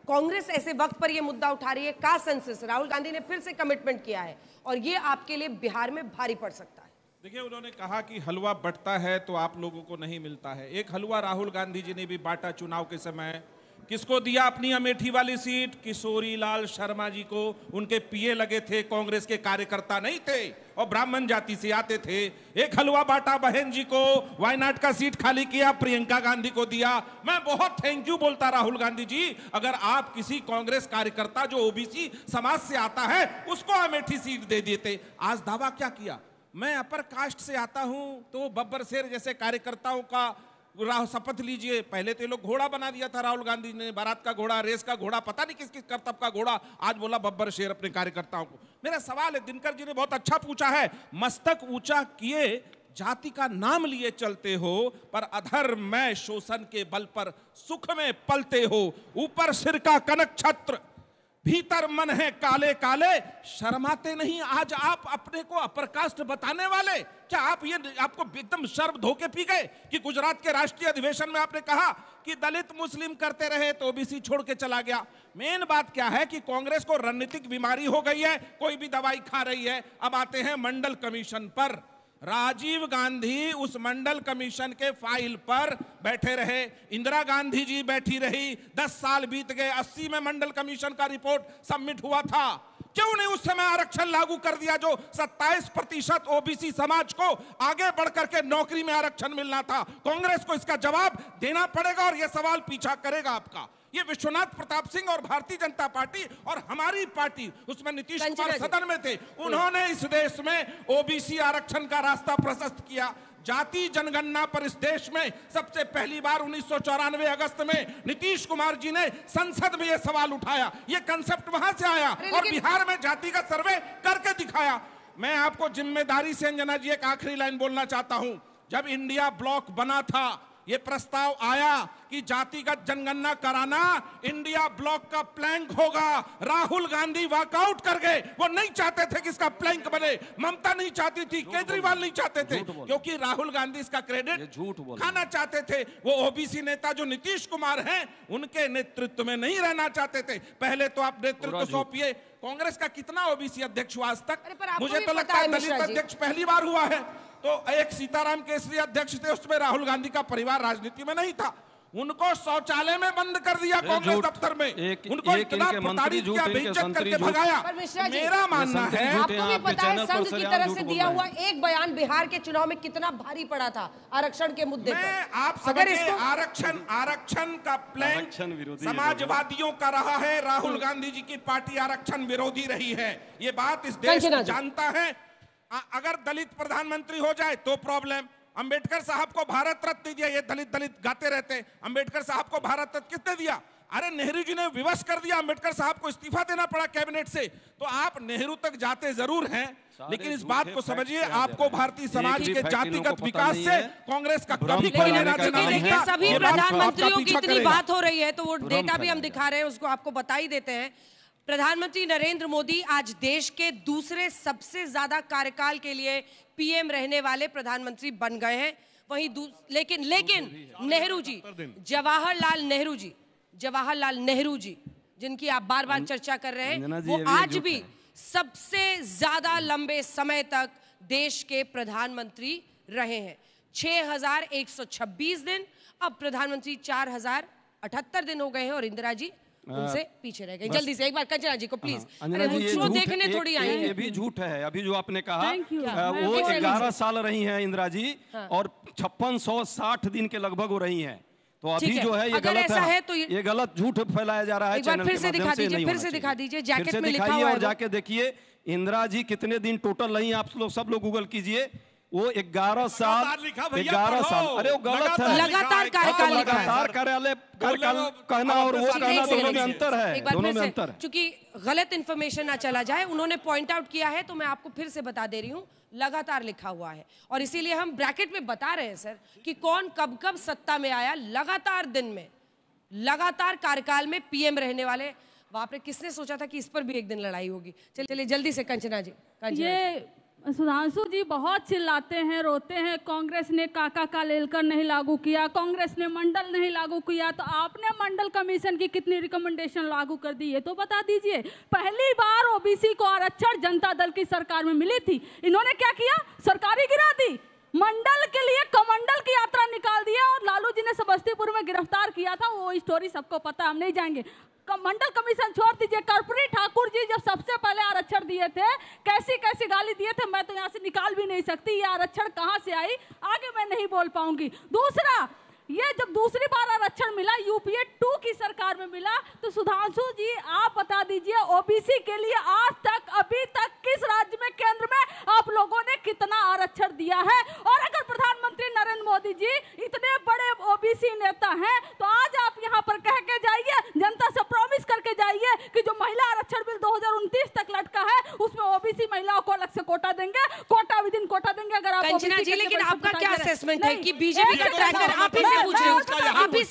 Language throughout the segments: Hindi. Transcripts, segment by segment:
कांग्रेस ऐसे वक्त पर यह मुद्दा उठा रही है, का सेंसस राहुल गांधी ने फिर से कमिटमेंट किया है और ये आपके लिए बिहार में भारी पड़ सकता है। देखिए, उन्होंने कहा कि हलवा बंटता है तो आप लोगों को नहीं मिलता है। एक हलवा राहुल गांधी जी ने भी बांटा चुनाव के समय। किसको दिया अपनी अमेठी वाली सीट? किशोरी लाल शर्मा जी को। उनके पीए लगे थे, कांग्रेस के कार्यकर्ता नहीं थे और ब्राह्मण जाति से आते थे। एक हलवा बांटा बहन जी को, वायनाड का सीट खाली किया, प्रियंका गांधी को दिया। मैं बहुत थैंक यू बोलता राहुल गांधी जी, अगर आप किसी कांग्रेस कार्यकर्ता जो ओबीसी समाज से आता है उसको अमेठी सीट दे देते। आज दावा क्या किया, मैं अपर कास्ट से आता हूं तो बब्बर शेर जैसे कार्यकर्ताओं का शपथ लीजिए। पहले तो ये लोग घोड़ा बना दिया था राहुल गांधी ने, बारात का घोड़ा, रेस का घोड़ा, पता नहीं किस किस करतब का घोड़ा। आज बोला बब्बर शेर अपने कार्यकर्ताओं को। मेरा सवाल है, दिनकर जी ने बहुत अच्छा पूछा है, मस्तक ऊंचा किए जाति का नाम लिए चलते हो, पर अधर्म में शोषण के बल पर सुख में पलते हो। ऊपर सिर का कनक छत्र, भीतर मन है काले काले, शर्माते नहीं आज आप अपने को अपर कास्ट बताने वाले। क्या आप ये आपको एकदम शर्म धोके पी गए कि गुजरात के राष्ट्रीय अधिवेशन में आपने कहा कि दलित मुस्लिम करते रहे तो ओबीसी छोड़ के चला गया। मेन बात क्या है कि कांग्रेस को रणनीतिक बीमारी हो गई है, कोई भी दवाई खा रही है। अब आते हैं मंडल कमीशन पर। राजीव गांधी उस मंडल कमीशन के फाइल पर बैठे रहे, इंदिरा गांधी जी बैठी रही, 10 साल बीत गए, 80 में मंडल कमीशन का रिपोर्ट सबमिट हुआ था। क्यों नहीं उस समय आरक्षण लागू कर दिया जो 27% ओबीसी समाज को आगे बढ़कर के नौकरी में आरक्षण मिलना था? कांग्रेस को इसका जवाब देना पड़ेगा और यह सवाल पीछा करेगा आपका। ये विश्वनाथ प्रताप सिंह और भारतीय जनता पार्टी और हमारी पार्टी, उसमें नीतीश कुमार सदन में थे, उन्होंने इस देश में ओबीसी आरक्षण का रास्ता प्रशस्त किया। जाति जनगणना पर इस देश में सबसे पहली बार 1994 अगस्त में नीतीश कुमार जी ने संसद में यह सवाल उठाया। यह कंसेप्ट वहां से आया और बिहार में जाति का सर्वे करके दिखाया। मैं आपको जिम्मेदारी से अंजना जी एक आखिरी लाइन बोलना चाहता हूं। जब इंडिया ब्लॉक बना था, ये प्रस्ताव आया कि जातिगत जनगणना कराना इंडिया ब्लॉक का प्लैंक होगा। राहुल गांधी वॉकआउट कर गए। वो नहीं चाहते थे कि इसका प्लैंक बने, ममता नहीं चाहती थी, केजरीवाल नहीं चाहते थे, क्योंकि राहुल गांधी इसका क्रेडिट खाना चाहते थे। वो ओबीसी नेता जो नीतीश कुमार हैं, उनके नेतृत्व में नहीं रहना चाहते थे। पहले तो आप नेतृत्व सौंपिए। कांग्रेस का कितना ओबीसी अध्यक्ष हुआ आज तक? मुझे तो लगता है दलित अध्यक्ष पहली बार हुआ है। तो एक सीताराम केसरी अध्यक्ष थे, उसमें राहुल गांधी का परिवार राजनीति में नहीं था। उनको शौचालय में बंद कर दिया कांग्रेस दफ्तर में, उनको इतना प्रताड़ित किया, बेइज्जत करके भगाया। मेरा मानना है, आपको भी पता है संघ की तरफ से दिया हुआ एक बयान बिहार के चुनाव में कितना भारी पड़ा था आरक्षण के मुद्दे पर। आप समझिए, आरक्षण का प्लान समाजवादियों का रहा है। राहुल गांधी जी की पार्टी आरक्षण विरोधी रही है, ये बात इस देश जानता है। अगर दलित प्रधानमंत्री हो जाए तो प्रॉब्लम। अंबेडकर साहब को भारत रत्न दिया, ये दलित गाते रहते। अंबेडकर साहब को भारत रत्न किसने दिया? अरे नेहरू जी ने विवश कर दिया, अंबेडकर साहब को इस्तीफा देना पड़ा कैबिनेट से। तो आप नेहरू तक जाते जरूर हैं, लेकिन इस बात को समझिए, आपको भारतीय समाज के जातिगत विकास से कांग्रेस का कभी कोई लेना देना नहीं था। सभी प्रधानमंत्रियों की इतनी बात हो रही है तो वो डेटा भी हम दिखा रहे हैं, उसको आपको बता ही देते हैं। प्रधानमंत्री नरेंद्र मोदी आज देश के दूसरे सबसे ज्यादा कार्यकाल के लिए पीएम रहने वाले प्रधानमंत्री बन गए हैं। वहीं लेकिन नेहरू जी, जवाहरलाल नेहरू जी जिनकी आप बार बार चर्चा कर रहे हैं, वो आज भी सबसे ज्यादा लंबे समय तक देश के प्रधानमंत्री रहे हैं। 6126 दिन, अब प्रधानमंत्री 4078 दिन हो गए हैं और इंदिरा जी उनसे पीछे रह गए। जल्दी से एक बार कंचना जी को प्लीज। शो देखने थोड़ी आई है। ये भी झूठ है। अभी जो आपने कहा, वो 11 साल रही हैं इंदिरा जी और 5660 दिन के लगभग हो रही हैं। तो अभी जो है ये गलत है, तो ये गलत झूठ फैलाया जा रहा है। एक बार फिर से दिखा दीजिए, फिर से दिखा दीजिए। जैकेट में लिखा हुआ है, और जाके देखिए इंदिरा जी कितने दिन टोटल रही हैं। आप लोग सब लोग गूगल कीजिए, वो 11 साल। अरे वो गलत है, लगातार कार्यकाल लिखा है। लगातार कार्यकाल कहना और वो कहना, दोनों में अंतर है, दोनों में अंतर है। क्योंकि गलत इंफॉर्मेशन ना चला जाए, उन्होंने पॉइंट आउट किया है, तो मैं आपको फिर से बता दे रही हूँ, लगातार लिखा हुआ है। और इसीलिए हम ब्रैकेट में बता रहे हैं सर कि कौन कब कब सत्ता में आया। लगातार दिन में, लगातार कार्यकाल में पीएम रहने वाले। वहां पे किसने सोचा था कि इस पर भी एक दिन लड़ाई होगी? चलिए जल्दी से कंचना जी। सुधांशु जी बहुत चिल्लाते हैं, रोते हैं, कांग्रेस ने काका का लेलकर नहीं लागू किया, कांग्रेस ने मंडल नहीं लागू किया, तो आपने मंडल कमीशन की कितनी रिकमेंडेशन लागू कर दी है तो बता दीजिए। पहली बार ओबीसी को आरक्षण जनता दल की सरकार में मिली थी, इन्होंने क्या किया, सरकारी गिरा दी, मंडल के लिए कमंडल की यात्रा निकाल दिया और लालू जी ने समस्तीपुर में गिरफ्तार किया था, वो स्टोरी सबको पता, हम नहीं जाएंगे। मंडल कमीशन छोड़ दीजिए, कर्पूरी ठाकुर जी जब सबसे पहले आरक्षण दिए थे, कैसी कैसी गाली दिए थे, मैं तो यहाँ से निकाल भी नहीं सकती, ये आरक्षण कहाँ से आई आगे मैं नहीं बोल पाऊंगी। दूसरा, ये जब दूसरी बार आरक्षण मिला, यूपीए 2 की सरकार में मिला, तो सुधांशु जी आप बता दीजिए ओबीसी के लिए आज तक अभी तक किस राज्य में, केंद्र में आप लोगों ने कितना आरक्षण दिया है? और अगर प्रधानमंत्री नरेंद्र मोदी जी इतने बड़े ओबीसी नेता हैं, तो आज आप यहाँ पर कह के जाइए, जनता से प्रॉमिस करके जाइए कि जो महिला आरक्षण बिल 2029 तक लटका है, उसमें ओबीसी महिलाओं को अलग से कोटा देंगे, कोटा विदिन कोटा देंगे। अगर आप कंचना जी, लेकिन आपका क्या असेसमेंट है कि बीजेपी का ट्रैकर, आप ही से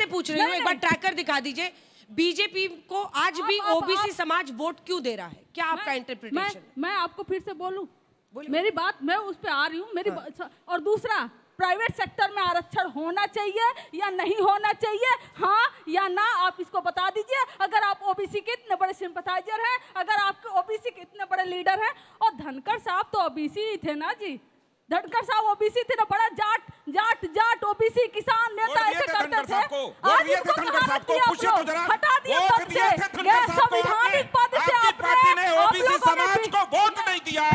पूछ रही हूँ, एक बार ट्रैकर दिखा दीजिए, बीजेपी को आज भी ओबीसी समाज वोट क्यों दे रहा है, क्या आपका इंटरप्रिटेशन? मैं आपको फिर से बोलूं, मेरी बात, मैं उस पे आ रही हूँ मेरी और दूसरा, प्राइवेट सेक्टर में आरक्षण होना चाहिए या नहीं होना चाहिए, हाँ या ना, आप इसको बता दीजिए। अगर आप ओबीसी के इतने बड़े सिंपथाइजर हैं, अगर आपके ओबीसी के इतने बड़े लीडर हैं, और धनखड़ साहब तो ओबीसी ही थे ना जी, धनखड़ साहब ओबीसी थे ना, बड़ा जाट ओबीसी किसान नेता ऐसे करते थे, आज इनको हटा दिया पद से, संवैधानिक पद से आपने ओबीसी समाज को वोट नहीं दिया,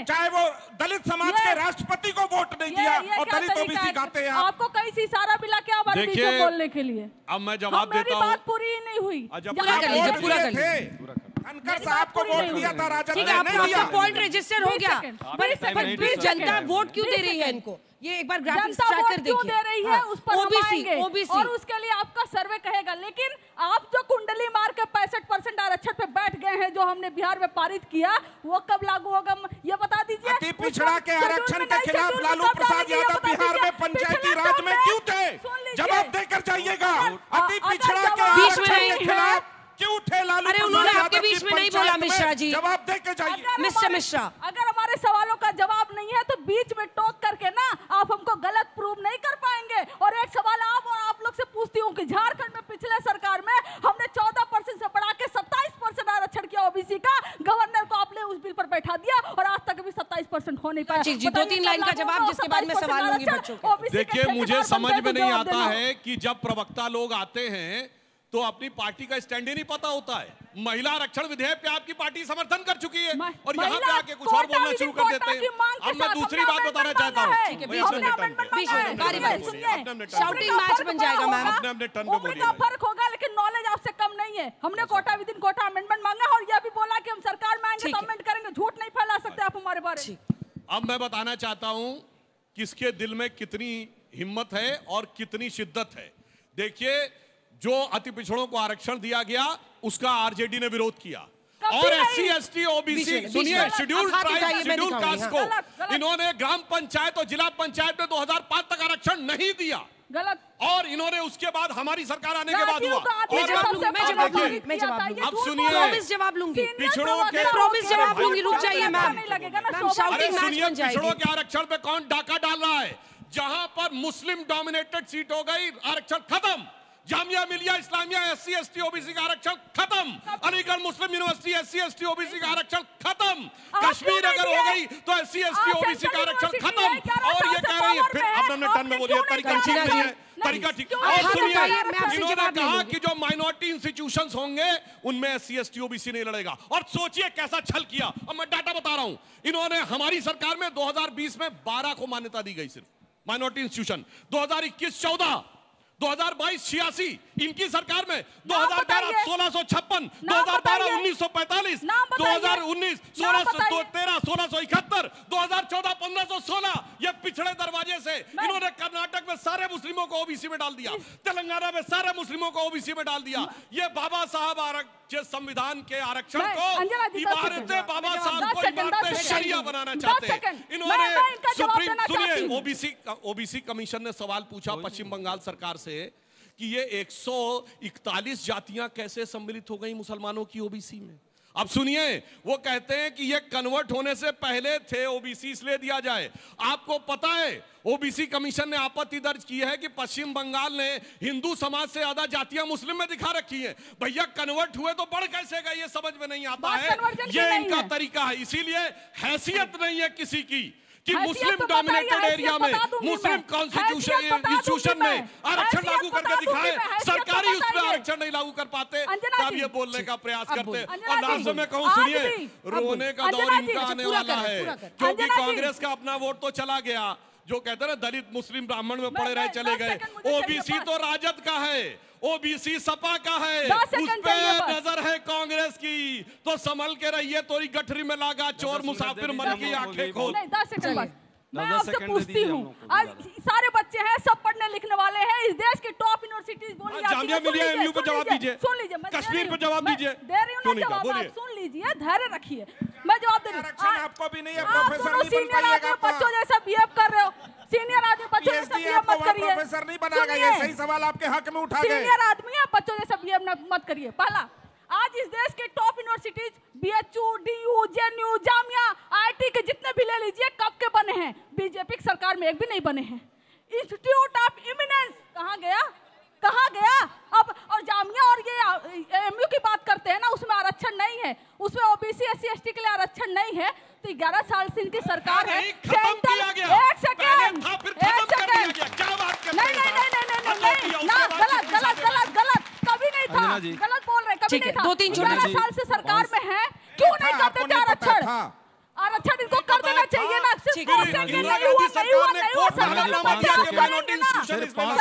चाहे वो दलित समाज के राष्ट्रपति को वोट नहीं दिया, और दलित ओबीसी गाते हैं। आपको कहीं से इशारा मिला क्या हमारे बीच में बोलने के लिए? अब मैं जवाब देता हूँ, मेरी बात पूरी नहीं हुई, पूरा कर लीजिए। धनखड़ साहब को वोट दिया था राजद ने, नहीं दिया। पॉइंट रजिस्टर हो गया, पर जनता वोट क्यों दे रही है इनको? ये एक बार ग्राफिक्स चेक कर देखिए, दे रही है उस पर ओबीसी और उसके लिए आपका सर्वे कहेगा। लेकिन आप जो कुंडली मार के 65% आरक्षण पे बैठ गए हैं, जो हमने बिहार में पारित किया, वो कब लागू होगा ये बता दीजिए। अति पिछड़ा के आरक्षण के खिलाफ लालू प्रसाद यादव बिहार में पंचायती राज में क्यों थे? जवाब देकर जाइएगा। अति पिछड़ा के आरक्षण के खिलाफ क्यों थे लालू? अरे उन्होंने आपके बीच में नहीं बोला मिश्रा जी, जवाब देकर जाइए। मिस्टर मिश्रा, अगर हमारे सवालों का जवाब नहीं है तो बीच में टोक करके ना आप हमको गलत प्रूव नहीं कर पाएंगे। और एक सवाल आप लोग से पूछती हूँ कि झारखंड में पिछले सरकार में हमने 14% से बढ़ा के 27% आरक्षण किया ओबीसी का, गवर्नर को आपने उस बिल पर बैठा दिया और आज तक अभी 27% हो नहीं पाया। जी 2-3 लाइन का जवाब, जिसके बाद मैं सवाल लूंगी बच्चों को। देखिए, मुझे समझ में नहीं आता है कि जब प्रवक्ता लोग आते हैं तो अपनी पार्टी का स्टैंड ही नहीं पता होता है। महिला आरक्षण विधेयक पे आपकी पार्टी समर्थन कर चुकी है और यहाँ पे आके कुछ और बोलना शुरू कर देते हैं। अब मैं दूसरी बात बताना चाहता हूँ, शाउटिंग मैच बन जाएगा मैम, अपने टर्न पे बोलिए। फर्क होगा लेकिन नॉलेज आपसे कम नहीं है। हमने कोटा विदिन कोटा अमेंडमेंट मांगा और यह भी बोला कि हम सरकार में आएंगे तो अमेंड करेंगे। झूठ नहीं फैला सकते आप हमारे बारे में। अब मैं बताना चाहता हूँ किसके दिल में कितनी हिम्मत है और कितनी शिद्दत है। देखिए, जो अति पिछड़ों को आरक्षण दिया गया उसका आरजेडी ने विरोध किया और एससी एसटी ओबीसी, सुनिए, शेड्यूल्ड ट्राइब शेड्यूल्ड कास्ट को इन्होंने ग्राम पंचायत और जिला पंचायत में 2005 तक आरक्षण नहीं दिया। गलत। और इन्होंने उसके बाद हमारी सरकार आने के बाद हुआ। अब सुनिए, जवाब लूंगी, पिछड़ों के प्रॉमिस जवाब लूंगी, रुक जाइए मैम। सुनिए, पिछड़ों के आरक्षण पे कौन डाका डाल रहा है? जहां पर मुस्लिम डोमिनेटेड सीट हो गई, आरक्षण खत्म। Jamia Millia Islamia SC ST OBC का आरक्षण खत्म। अलीगढ़ मुस्लिम यूनिवर्सिटी एससी एसटी ओबीसी का आरक्षण खत्म। कश्मीर अगर हो गई तो एससी एसटी ओबीसी का आरक्षण खत्म। और ये कह रही है, फिर आपने टर्न में बोलिए, तरीका ठीक नहीं है, तरीका ठीक। और सुनिए, इन्होंने कहा कि जो माइनॉरिटी इंस्टीट्यूशंस होंगे उनमें एससी एसटी ओबीसी नहीं लड़ेगा। और सोचिए कैसा छल किया। अब मैं डाटा बता रहा हूं, इन्होंने हमारी सरकार में 2020 में 12 को मान्यता दी गई सिर्फ माइनॉरिटी इंस्टीट्यूशन, 2021 14, 2022 86, इनकी सरकार में 2011 1656, 2012 1945, 2019 1613 1671, 2014 1516। ये पिछड़े दरवाजे से इन्होंने कर्नाटक में सारे मुस्लिमों को ओबीसी में डाल दिया, तेलंगाना में सारे मुस्लिमों को ओबीसी में डाल दिया। ये बाबा साहब आरक्षण संविधान के आरक्षण को इबारतें बाबा साहब को इबारतें शरिया बनाना चाहते हैं इन्होंने। सुप्रीम, सुनिए, ओबीसी कमीशन ने सवाल पूछा पश्चिम बंगाल सरकार से कि ये 141 जातियां कैसे सम्मिलित हो गई मुसलमानों की ओबीसी में। अब सुनिए, वो कहते हैं कि ये कन्वर्ट होने से पहले थे, ओबीसी इसलिए दिया जाए। आपको पता है ओबीसी कमीशन ने आपत्ति दर्ज की है कि पश्चिम बंगाल ने हिंदू समाज से ज्यादा जातियां मुस्लिम में दिखा रखी हैं। भैया कन्वर्ट हुए तो बढ़ कैसे गए, ये समझ में नहीं आता है। ये इनका तरीका है, इसीलिए हैसियत नहीं है किसी की कि मुस्लिम डोमिनेटेड एरिया में मुस्लिम इंस्टीट्यूशन में आरक्षण लागू करके दिखाए, सरकारी उस पर आरक्षण नहीं लागू कर पाते, तब ये बोलने का प्रयास करते। और लास्ट में कहूं, सुनिए, रोने का दौर इनका आने वाला है, क्योंकि कांग्रेस का अपना वोट तो चला गया। जो कहते हैं ना दलित मुस्लिम ब्राह्मण में पड़े रहे चले गए। ओबीसी तो राजद का है, ओबीसी सपा का है, उस पे नजर है कांग्रेस की, तो संभल के रहिए, तोरी गठरी में लागा चोर मुसाफिर मन की आंखें खोल। 10 सेकंड बस मैं आपसे पूछती हूँ, आज सारे बच्चे हैं, सब पढ़ने लिखने वाले हैं, इस देश की टॉप यूनिवर्सिटीज बोली जाती है। जामिया मिलिया एमयू पे जवाब दीजिए, सुन लीजिए, कश्मीर पे जवाब दीजिए, दे रही हूँ ना जवाब, सुन लीजिए, धैर्य रखिए, मैं जवाब दे रही हूँ। आपको भी नहीं है, प्रोफेसर नहीं बन सीनियर आदमी बच्चों जैसा बिहेव कर रहे हो, सीनियर आदमी बच्चों जैसा बिहेव मत करिए। प्रोफेसर नहीं बनाएगा, ये सही सवाल आपके हक में उठा गए। सीनियर आदमी है, बच्चों जैसा बिहेव मत करिए। पहला, आज इस देश के top universities BHU, DU, JNU, Jamia, IIT के जितने भी ले लीजिए, कब के बने हैं? बीजेपी की सरकार में एक भी नहीं बने हैं। इंस्टीट्यूट ऑफ इमिनेंस कहाँ गया, कहाँ गया? अब और जामिया और ये एमयू की बात करते हैं ना, उसमें आरक्षण नहीं है, उसमें ओबीसी एससी एसटी के लिए आरक्षण नहीं है। तो 11 साल से इनकी सरकार है। एक सेकंड, गलत कभी नहीं था, गलत बोल रहे, कभी नहीं था। 11 साल से सरकार में है, क्यों नहीं करते थे आरक्षण? आरक्षण इनको कर देना चाहिए ना।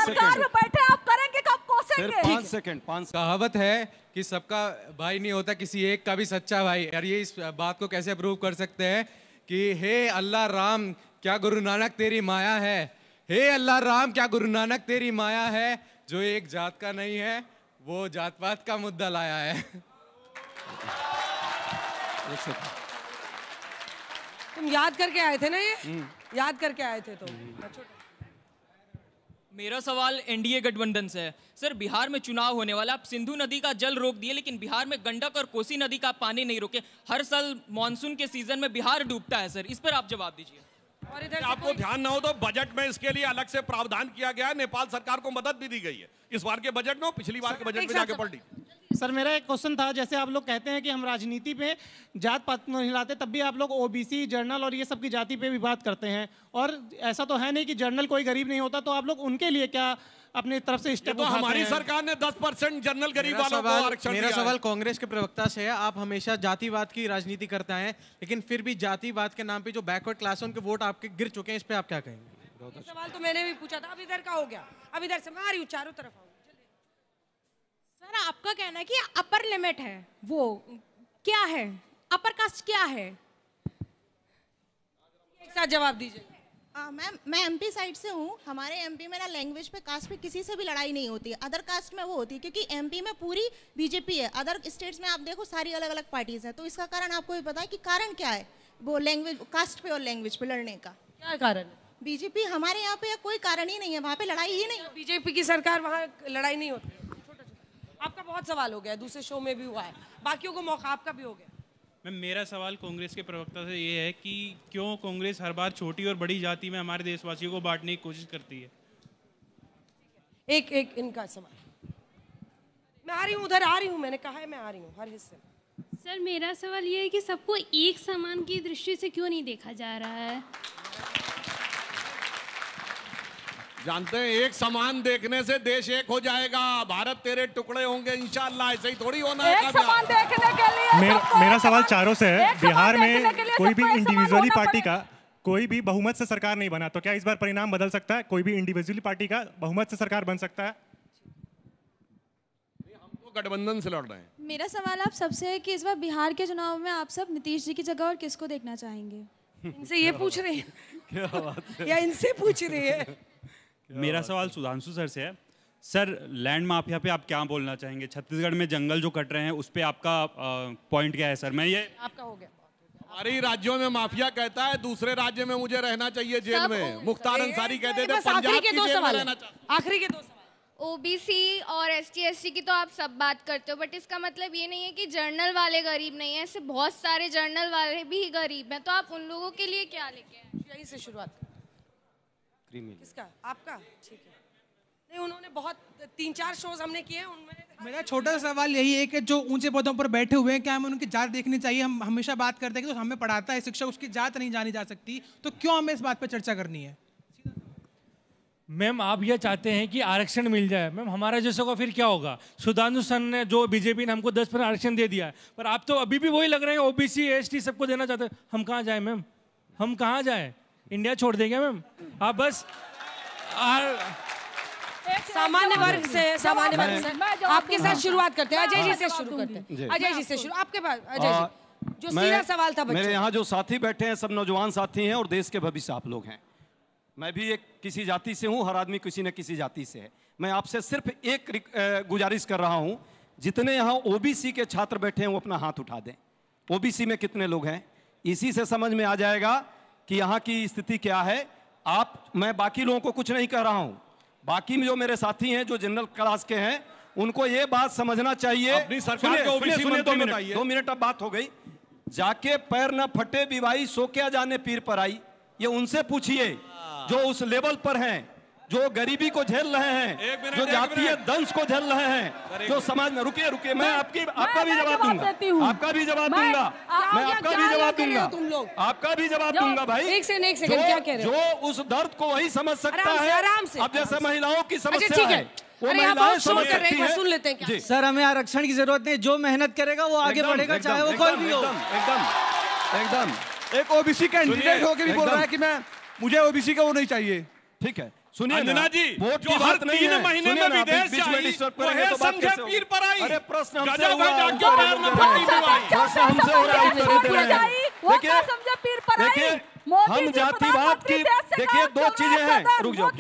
सरकार में बैठे आप करेंगे कब, कोसेंगे? 5 सेकंड। कहावत है कि सबका भाई नहीं होता, किसी एक का भी सच्चा भाई। और ये इस बात को कैसे प्रूव कर सकते हैं कि हे अल्लाह राम क्या गुरु नानक तेरी माया है, हे अल्लाह राम क्या गुरु नानक तेरी माया है, जो एक जात का नहीं है वो जात पात का मुद्दा लाया है। तुम याद करके आए थे ना, ये याद करके आए थे तो। मेरा सवाल एनडीए गठबंधन से है। सर, बिहार में चुनाव होने वाला, आप सिंधु नदी का जल रोक दिए, लेकिन बिहार में गंडक और कोसी नदी का पानी नहीं रोके। हर साल मानसून के सीजन में बिहार डूबता है सर, इस पर आप जवाब दीजिए। और इधर आपको ध्यान ना हो तो बजट में इसके लिए अलग से प्रावधान किया गया है, नेपाल सरकार को मदद भी दी गई है इस बार के बजट में, पिछली बार के बजट में जाके पढ़ ली। सर, मेरा एक क्वेश्चन था, जैसे आप लोग कहते हैं कि हम राजनीति पे जात पात नहीं लाते, तब भी आप लोग ओबीसी, जर्नल और ये सब की जाति पे भी बात करते हैं, और ऐसा तो है नहीं कि जर्नल कोई गरीब नहीं होता, तो आप लोग उनके लिए क्या अपनी तरफ से स्टेप उठाते हैं? हमारी सरकार ने 10% जर्नल गरीब वालों को आरक्षण दिया है। मेरा सवाल कांग्रेस के प्रवक्ता से है, आप हमेशा जातिवाद की राजनीति करते हैं, लेकिन फिर भी जातिवाद के नाम पे जो बैकवर्ड क्लास है उनके वोट आपके गिर चुके हैं, इस पे आप क्या कहेंगे? सवाल तो मैंने भी पूछा था, अब इधर का हो गया, अब इधर से मैं आ रही हूँ, चारों तरफ आऊँ। सर, आपका कहना है कि अपर लिमिट है, वो क्या है, अपर कास्ट क्या है? एक साथ जवाब दीजिए। मैम, मैं एमपी साइड से हूँ। हमारे एमपी में ना लैंग्वेज पे, कास्ट पे किसी से भी लड़ाई नहीं होती है, अदर कास्ट में वो होती है, क्योंकि एमपी में पूरी बीजेपी है। अदर स्टेट्स में आप देखो सारी अलग अलग पार्टीज हैं, तो इसका कारण आपको भी पता है कि कारण क्या है, वो लैंग्वेज, कास्ट पे और लैंग्वेज पे लड़ने का क्या कारण? बीजेपी हमारे यहाँ पे कोई कारण ही नहीं है, वहाँ पे लड़ाई ही नहीं। बीजेपी की सरकार, वहाँ लड़ाई नहीं होती। आपका बहुत सवाल हो गया, दूसरे शो में भी हुआ है, बाकियों को मौका, आपका भी हो गया। मैम, मेरा सवाल कांग्रेस के प्रवक्ता से ये है कि क्यों कांग्रेस हर बार छोटी और बड़ी जाति में हमारे देशवासियों को बांटने की कोशिश करती है? एक इनका सवाल। मैं आ रही हूँ, उधर आ रही हूँ, मैंने कहा है मैं आ रही हूँ हर हिस्से में। सर, मेरा सवाल ये है कि सबको एक समान की दृष्टि से क्यों नहीं देखा जा रहा है? जानते हैं, एक समान देखने से देश एक हो जाएगा, भारत तेरे टुकड़े होंगे इंशाअल्लाह, ऐसे ही थोड़ी होना है। एक समान देखने के लिए मेरा सवाल चारों से है, बिहार में कोई भी इंडिविजुअली पार्टी का कोई भी बहुमत से सरकार नहीं बना, तो क्या इस बार परिणाम बदल सकता है? कोई भी इंडिविजुअली पार्टी का बहुमत से सरकार बन सकता है? हम तो गठबंधन से लड़ रहे हैं। मेरा सवाल आप सबसे है कि इस बार बिहार के चुनाव में आप सब नीतीश जी की जगह और किसको देखना चाहेंगे? इनसे ये पूछ रही है या इनसे पूछ रही है? मेरा सवाल सुधांशु सर से है। सर, लैंड माफिया पे आप क्या बोलना चाहेंगे? छत्तीसगढ़ में जंगल जो कट रहे हैं उस पे आपका पॉइंट क्या है सर? मैं ये आपका हो गया। हमारे राज्यों में माफिया कहता है, दूसरे राज्य में मुझे रहना चाहिए जेल में। मुख्तार अंसारी कहते थे पंजाब की जेल में रहना चाहिए। आखिरी के दो सवाल। ओबीसी और ST/SC की तो आप सब बात करते हो, बट इसका मतलब ये नहीं है कि जर्नल वाले गरीब नहीं है। ऐसे बहुत सारे जर्नल वाले भी गरीब हैं, तो आप उन लोगों के लिए क्या लेके आए? यहीं से शुरुआत किसका? आपका? ठीक है। नहीं, उन्होंने बहुत 3-4 शोज हमने किए हैं, उनमें मेरा छोटा सा सवाल यही है कि जो ऊंचे पदों पर बैठे हुए हैं, क्या हमें उनकी जात देखनी चाहिए? हम हमेशा बात करते हैं कि तो हमें पढ़ाता है शिक्षक, उसकी जात नहीं जानी जा सकती, तो क्यों हमें इस बात पर चर्चा करनी है? मैम आप ये चाहते हैं कि आरक्षण मिल जाए। मैम हमारा जैसे को फिर क्या होगा? सुधांशु सन ने जो बीजेपी ने हमको 10% आरक्षण दे दिया है, पर आप तो अभी भी वही लग रहे हैं OBC ST सबको देना चाहते हैं। हम कहाँ जाए मैम? हम कहाँ जाए? इंडिया छोड़ देंगे मैम? आप बस सामान्य वर्ग से आपके साथ शुरुआत करते हैं। अजय जी से शुरू करते हैं। अजय जी से शुरू, आपके पास अजय जी, जो सीधा सवाल था मेरे यहाँ जो साथी बैठे हैं सब नौजवान साथी हैं और देश के भविष्य आप लोग हैं। मैं भी एक किसी जाति से हूँ, हर आदमी किसी न किसी जाति से है। मैं आपसे सिर्फ एक गुजारिश कर रहा हूँ, जितने यहाँ OBC के छात्र बैठे हैं वो अपना हाथ उठा दें। OBC में कितने लोग हैं, इसी से समझ में आ जाएगा कि यहाँ की स्थिति क्या है। मैं बाकी लोगों को कुछ नहीं कह रहा हूँ, बाकी में जो मेरे साथी हैं जो जनरल क्लास के हैं उनको ये बात समझना चाहिए। अपनी सरकार के OBC में 2 मिनट अब बात हो गई। जाके पैर न फटे विवाही सो क्या जाने पीर पर आई, ये उनसे पूछिए जो उस लेवल पर हैं, जो गरीबी को झेल रहे हैं, जो जातीय दंश को झेल रहे हैं, जो समाज में। रुकिए मैं आपका भी जवाब दूंगा, आपका भी जवाब दूंगा, मैं आपका भी जवाब दूंगा, आपका भी जवाब दूंगा भाई। एक सेकंड क्या कह रहे हो? जो उस दर्द को वही समझ सकता है। आराम से। अब जैसे महिलाओं की समस्या है, वो महिलाएं समझ सकती हैं। सुन लेते हैं क्या? सर हमें आरक्षण की जरूरत नहीं, जो मेहनत करेगा वो आगे बढ़ेगा, चाहे वो कोई भी हो। एकदम एक OBC कैंडिडेट होकर भी बोल रहा है कि मैं मुझे OBC का वो नहीं चाहिए। ठीक है, सुनिए अंजना जी, वोट जो हर 3 महीने में विदेश से आई, वो है समझे पीर पर आई। अरे प्रश्न हमसे गजब हो रहा है, जाके पैर में पट्टी दबाई। प्रश्न हमसे हो रहा है, उत्तर दे रहे हैं। देखिए हम जातिवाद की, देखिए 2 चीजें हैं। रुक जाओ,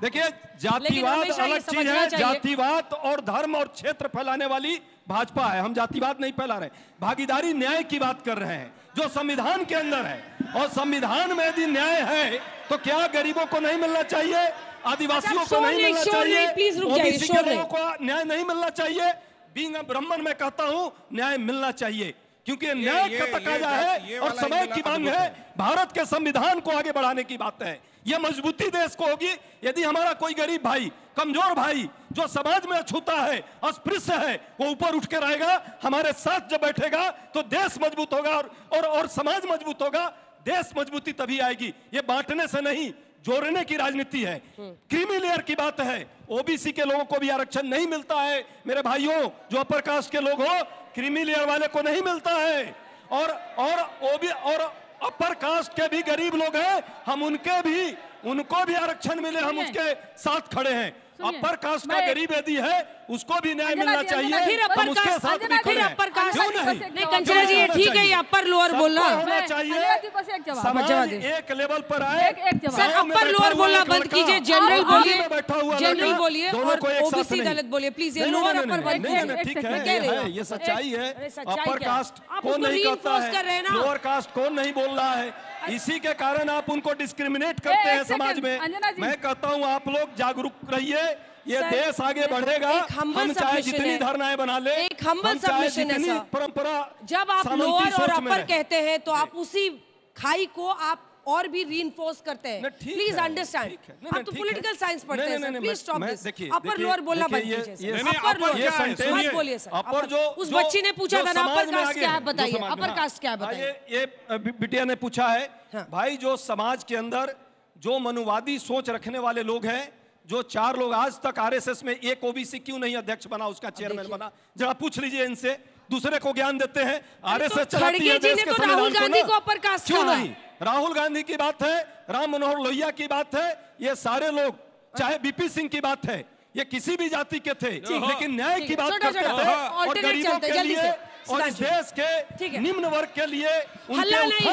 देखिए जातिवाद अलग चीज है। जातिवाद और धर्म और क्षेत्र फैलाने वाली भाजपा है, हम जातिवाद नहीं फैला रहे। भागीदारी न्याय की बात कर रहे हैं जो संविधान के अंदर है, और संविधान में यदि न्याय है तो क्या गरीबों को नहीं मिलना चाहिए? आदिवासियों को नहीं मिलना चाहिए? OBC के लोगों को न्याय नहीं मिलना चाहिए? बीइंग अ ब्राह्मण मैं कहता हूं न्याय मिलना चाहिए, क्योंकि न्याय का तकाजा है और समय की मांग है। भारत के संविधान को आगे बढ़ाने की बात है। यह मजबूती देश को होगी यदि हमारा कोई गरीब भाई, कमजोर भाई जो समाज में अछूता है, अस्पृश्य है, वो ऊपर उठ के रहेगा, हमारे साथ जब बैठेगा तो देश मजबूत होगा और समाज मजबूत होगा। देश मजबूती तभी आएगी, ये बांटने से नहीं, जोड़ने की राजनीति है। क्रीमी लेयर की बात है, OBC के लोगों को भी आरक्षण नहीं मिलता है मेरे भाइयों। जो अपर कास्ट के लोग हो, क्रीमी लेयर वाले को नहीं मिलता है, और अपर कास्ट के भी गरीब लोग हैं, हम उनको भी आरक्षण मिले, हम उसके साथ खड़े हैं। अपर कास्ट का गरीब यदि है उसको भी न्याय मिलना चाहिए, हम उसके साथ भी खड़े हैं। नहीं कंचना जी, ये ठीक है, ये अपर लोअर बोलना चाहिए, समाज एक लेवल पर आए। सर अपर लोअर बोलना बंद कीजिए, जनरल बोलिए, जनरल बोलिए और OBC दलित बोलिए प्लीज। ये लोअर अपर बंद कीजिए। ठीक है, ये सच्चाई है। अपर कास्ट कौन नहीं कहता है, लोअर कास्ट कौन नहीं बोल रहा है, इसी के कारण आप उनको डिस्क्रिमिनेट करते हैं समाज में। मैं कहता हूं आप लोग जागरूक रहिए, ये देश आगे बढ़ेगा। हम चाहे जितनी धारणाएं बना ले, एक हम्बल सबमिशन है परंपरा, जब आप लोअर और अपर कहते हैं तो आप उसी खाई को आप और भी रीइंफोर्स करते हैं। प्लीज अंडरस्टैंड, आप तो पॉलिटिकल साइंस पढ़ते हैं, please stop this. Upper lower बोलना बंद कीजिए। अपर लोअर मत बोलिए सर। अपर जो उस बच्ची ने पूछा था ना अपर कास्ट क्या है बताइए, अपर कास्ट क्या है बताइए। ये बिटिया ने पूछा है भाई, जो समाज के अंदर जो मनुवादी सोच रखने वाले लोग हैं, जो 4 लोग आज तक RSS में एक OBC क्यों नहीं अध्यक्ष बना, उसका चेयरमैन बना, जरा पूछ लीजिए इनसे। दूसरे को ज्ञान देते हैं, RSS चलाती है देश के राहुल गांधी को अपर कास्ट क्यों नहीं? राहुल गांधी की बात है, राम मनोहर लोहिया की बात है, ये सारे लोग, चाहे BP सिंह की बात है, ये किसी भी जाति के थे लेकिन न्याय की बात करते थे और गरीबों के लिए और इस देश के निम्न वर्ग के लिए हल्ला नहीं,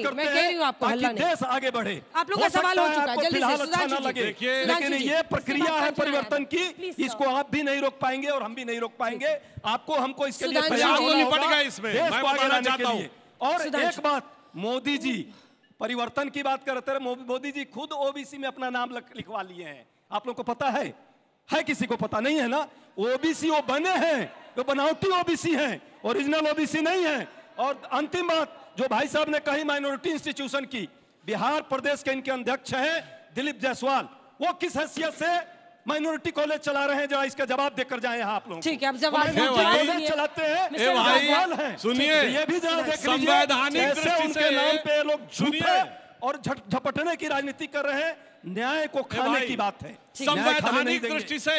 मैं कह रही हूँ आपको हल्ला नहीं, देश आगे बढ़े। आप लोग का सवाल हो चुका है, जल्दी से अच्छा ना लगे, लेकिन ये प्रक्रिया है परिवर्तन की, इसको आप भी नहीं रोक पाएंगे और हम भी नहीं रोक पाएंगे। आपको हमको इसके लिए देश को आगे लाने के लिए। और एक बात, मोदी जी परिवर्तन की बात करते रहे, मोदी जी खुद OBC में अपना नाम लिखवा लिए हैं। आप लोग को पता है है किसी को पता नहीं है ना? ओबीसी वो बने हैं, वो बनावटी ओबीसी हैं, ओरिजिनल ओबीसी नहीं है। और अंतिम बात जो भाई साहब ने कही माइनॉरिटी इंस्टीट्यूशन की, बिहार प्रदेश के इनके अध्यक्ष हैं दिलीप जायसवाल, वो किस हैसियत से माइनॉरिटी कॉलेज चला रहे हैं? जरा इसका जवाब देकर जाएं यहाँ आप लोग। ठीक है, अब जवाब चलाते हैं, सुनिए, ये भी जरा देख लीजिए उनके नाम पे लोग झूठे और झपटने की राजनीति कर रहे हैं। न्याय को खाने की बात है। संवैधानिक दृष्टि से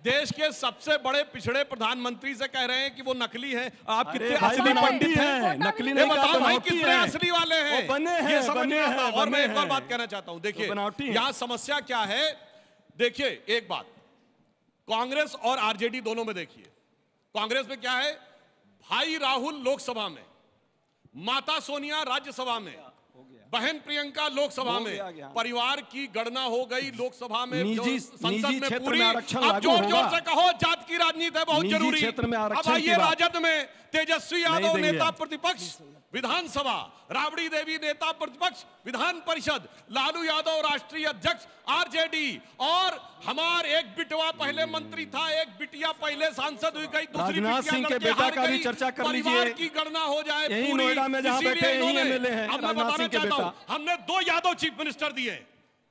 देश के सबसे बड़े पिछड़े प्रधानमंत्री से कह रहे हैं कि वो नकली हैं। आप कितने असली पंडित हैं? नकली नहीं, बताओ भाई कितने असली वाले हैं? बने हैं, ये समझ नहीं आता। और मैं एक और बात कहना चाहता हूं, देखिए यहाँ समस्या क्या है। देखिए एक बात, कांग्रेस और आरजेडी दोनों में देखिए, कांग्रेस में क्या है, भाई राहुल लोकसभा में, माता सोनिया राज्यसभा में, बहन प्रियंका लोकसभा में, परिवार की गणना हो गई लोकसभा में, संसद में पूरी। अब जोर जोर से कहो जात की राजनीति है बहुत जरूरी। अब आइए राजद में तेजस्वी यादव नेता प्रतिपक्ष विधानसभा, राबड़ी देवी नेता प्रतिपक्ष विधान परिषद, लालू यादव राष्ट्रीय अध्यक्ष आरजेडी, और हमार एक बिटवा पहले मंत्री था, एक बिटिया पहले सांसद हुई गई, दूसरी बिटिया के बेटा का भी चर्चा कर लीजिए। परिवार की गणना हो जाए यही नोएडा में जहां बैठे यही एमएलए हैं। अब मैं बताना चाहता हूं, हमने 2 यादव चीफ मिनिस्टर दिए,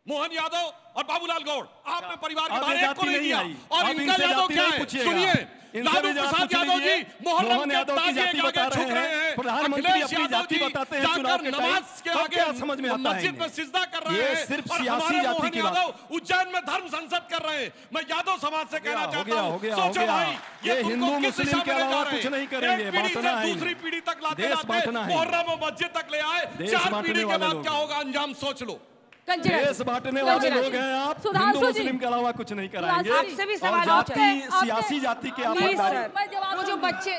मोहन यादव और बाबूलाल गौड़। आपने परिवार के बारे को नहीं दिया। और इनका यादव क्या है? सुनिए, लालू प्रसाद यादव जी मोहर्रम के ताजिए के आगे झुक रहे हैं, प्रधानमंत्री अपनी जाति बताते हैं चुनाव के टाइम, नमाज के आगे समझ में आता है मस्जिद में सिजदा कर रहे हैं। सिर्फ सियासी जाति की बात। उज्जैन में धर्म संसद कर रहे हैं। मैं यादव समाज से कहना चाहता हूँ, सोचो भाई, ये हिंदू मुस्लिम के अलावा कुछ नहीं करेंगे, बांटना है, दूसरी पीढ़ी तक लाते लाते मुहर्रम और मस्जिद तक ले आए, 4 पीढ़ी के बाद क्या होगा अंजाम सोच लो। देश बांटने वाले लोग हैं आप, हिंदू मुस्लिम के अलावा कुछ नहीं कराएंगे। आपसे भी सवाल सियासी जाति के आप वो जो बच्चे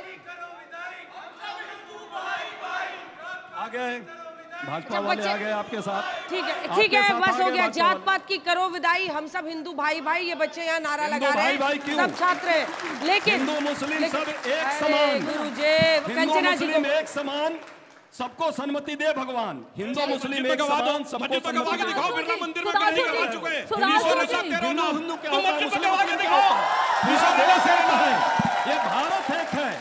आ गए, भाजपा वाले आ गए आपके साथ। ठीक है, बस हो गया। जात पात की करो विदाई, हम सब हिंदू भाई भाई। ये बच्चे यहाँ नारा लगा रहे हैं, सब छात्र हैं, लेकिन हिंदू मुस्लिम सब एक समान, कंचना जी को एक समान, सबको सन्मति दे भगवान। हिंदू मुस्लिम एक समान, सबको सन्मति दिखाओ। बिरला मंदिर में कहीं कर चुके हैं। हिंदू क्या होता है, मुस्लिम क्या होता है? ये भारत एक है।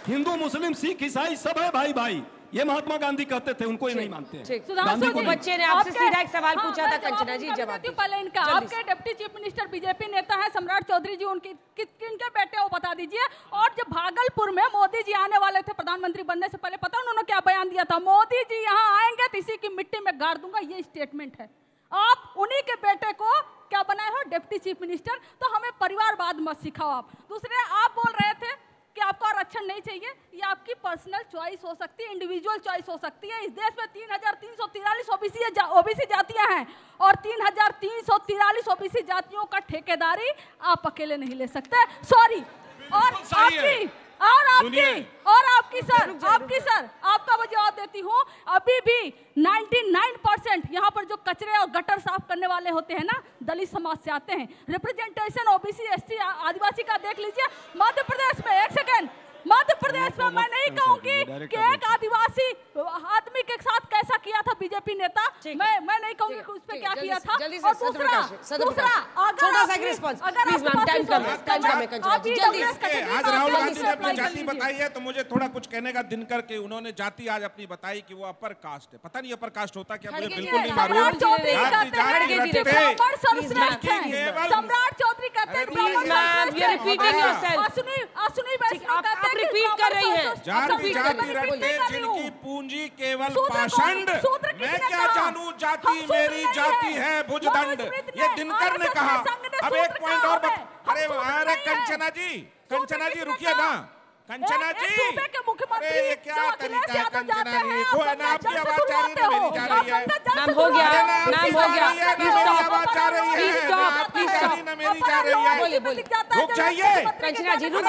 हिंदू मुस्लिम सिख ईसाई सब है भाई भाई। ये महात्मा गांधी कहते थे, उनको ही नहीं मानते हैं। गांधी को बच्चे ने आपसे सीधा एक सवाल पूछा था, कंचना जी जवाब पहले इनका। आपके डिप्टी चीफ मिनिस्टर बीजेपी नेता है सम्राट चौधरी जी, उनकी किनके बेटे वो बता दीजिए। और जब भागलपुर में मोदी जी आने वाले थे प्रधानमंत्री बनने से पहले, पता उन्होंने क्या बयान दिया था? मोदी जी यहाँ आएंगे तो इसी की मिट्टी में गाड़ दूंगा, ये स्टेटमेंट है। आप उन्हीं के बेटे को क्या बनाए हो डिप्टी चीफ मिनिस्टर? तो हमें परिवारवाद मत सिखाओ आप। दूसरे, आप बोल रहे थे कि आपको आरक्षण नहीं चाहिए, ये आपकी पर्सनल चॉइस हो सकती है, इंडिविजुअल चॉइस हो सकती है। इस देश में 3343 ओबीसी जातियां हैं और 3343 ओबीसी जातियों का ठेकेदारी आप अकेले नहीं ले सकते। सॉरी। और आपकी सर आपका मैं जवाब देती हूँ। अभी भी 99% यहाँ पर जो कचरे और गटर साफ करने वाले होते हैं ना, दलित समाज से आते हैं। रिप्रेजेंटेशन ओबीसी एसटी आदिवासी का देख लीजिए। मध्य प्रदेश में, एक सेकेंड, मध्य प्रदेश में मैं नहीं कहूंगी कि एक आदिवासी आदमी के साथ कैसा किया था बीजेपी नेता, मैं नहीं कहूंगी कि उस पे क्या किया था। और दूसरा छोटा सा रिस्पांस प्लीज मैम, टाइम कम है, जल्दी। आज राहुल गांधी ने अपनी जाति बताई है, तो मुझे थोड़ा कुछ कहने का दिन करके उन्होंने जाति आज अपनी बताई कि वो अपर कास्ट है। पता नहीं अपर कास्ट होता क्या, मुझे बिल्कुल नहीं मालूम। सम्राट चौधरी कहते हैं please ma'am, you are repeating yourself. आप रिपीट कर रही हैं। जाति रटते जिनकी पूंजी केवल पाषंड, मैं क्या जानूं जाति मेरी जाति है भुजदंड, ये दिनकर ने कहा। अब एक पॉइंट और अरे कंचना जी रुकिए ना, कंचना जी, अरे ये क्या तरीका है कंचना जी? कोई ना, आपकी आवाज जा रही है, मेरी जा रही है। मैम हो गया, मेरी आवाज जा रही है, आपकी ना मेरी जा रही है। बोलिए। रुक जाइए कंचना जी, रुक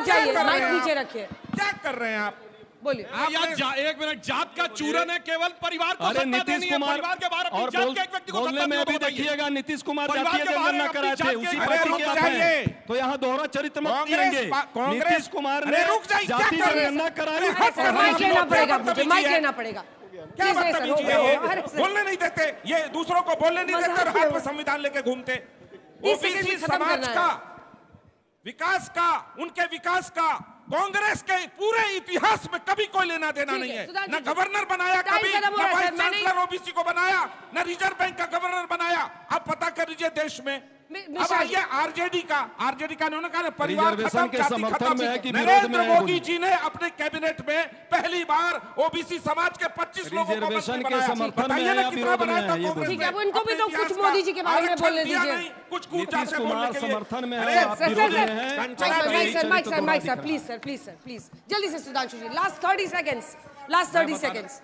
जाइए, माइक नीचे रखिए। क्या कर रहे हैं आप? बोलिए। एक मिनट, जात का चूरन है, केवल परिवार को सत्ता देनी है, परिवार के बाहर अपनी जात के एक व्यक्ति को सत्ता में भी देखिएगा नीतीश कुमार जातीय जनगणना कराए थे, उसी पार्टी के आप हैं, तो यहाँ दोहरा चरित्र मत कीजिए। नीतीश कुमार ने जातीय जनगणना कराई। माइक लेना पड़ेगा मुझे, माइक लेना पड़ेगा। क्या बदतमीजी है ये? बोलने नहीं देते, ये दूसरों को बोलने नहीं देते और हाथ में संविधान लेके घूमते। ओबीसी समाज का विकास का, उनके विकास का कांग्रेस के पूरे इतिहास में कभी कोई लेना देना नहीं है। न गवर्नर बनाया कभी, न वाइस चांसलर ओबीसी को बनाया, न रिजर्व बैंक का गवर्नर बनाया। आप पता कर लीजिए देश में। अब आइए आरजेडी का उन्होंने कहा परिवार खत्म, जाति खत्म। नरेंद्र मोदी जी ने अपने कैबिनेट में पहली बार ओबीसी समाज के 25 लोगों को मंत्री बनाया। बताइए ना कितना बनाया था कांग्रेस ने। अब उनको भी तो कुछ मोदी जी के बारे में बोलने दीजिए। कुछ कूच जाते बोलने के लिए समर्थन में माइक सर, प्लीज जल्दी से सुधांशु जी, लास्ट 30 सेकंड्स।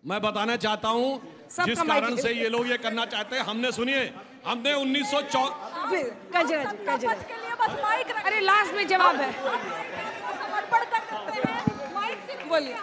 मैं बताना चाहता हूं जिस कारण से ये लोग ये करना चाहते हैं। हमने 1904 अरे लास्ट में जवाब है, बोलिए।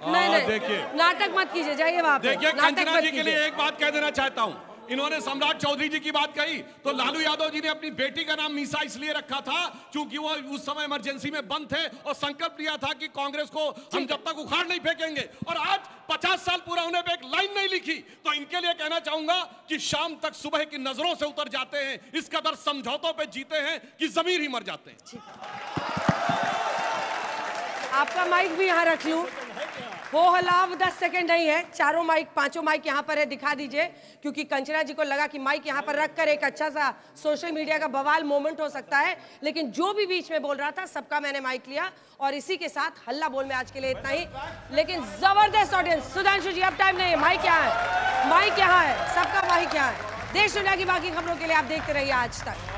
नहीं देखिए, नाटक मत कीजिए, जाइए वहां पे। देखिए, कंचना जी के लिए एक बात कह देना चाहता हूं। इन्होंने सम्राट चौधरी जी की बात कही तो लालू यादव जी ने अपनी बेटी का नाम मीसा इसलिए रखा था क्योंकि वो उस समय इमरजेंसी में बंद थे और संकल्प लिया था कि कांग्रेस को हम जब तक उखाड़ नहीं फेंकेंगे। और आज 50 साल पूरा होने पे एक लाइन नहीं लिखी। तो इनके लिए कहना चाहूंगा कि शाम तक सुबह की नजरों से उतर जाते हैं, इस कदर समझौतों पे जीते हैं कि जमीर ही मर जाते हैं। आपका माइक भी यहाँ रख लूं। हो हलाव 10 सेकंड नहीं है, चारों माइक, पांचों माइक यहाँ पर है, दिखा दीजिए। क्योंकि कंचना जी को लगा कि माइक यहाँ पर रखकर एक अच्छा सा सोशल मीडिया का बवाल मोमेंट हो सकता है, लेकिन जो भी बीच में बोल रहा था सबका मैंने माइक लिया। और इसी के साथ हल्ला बोल में आज के लिए इतना ही, लेकिन जबरदस्त ऑडियंस। सुधांशु जी अब टाइम नहीं है, माइक यहाँ है, सबका माइक यहाँ है। देश दुनिया की बाकी खबरों के लिए आप देखते रहिए आज तक।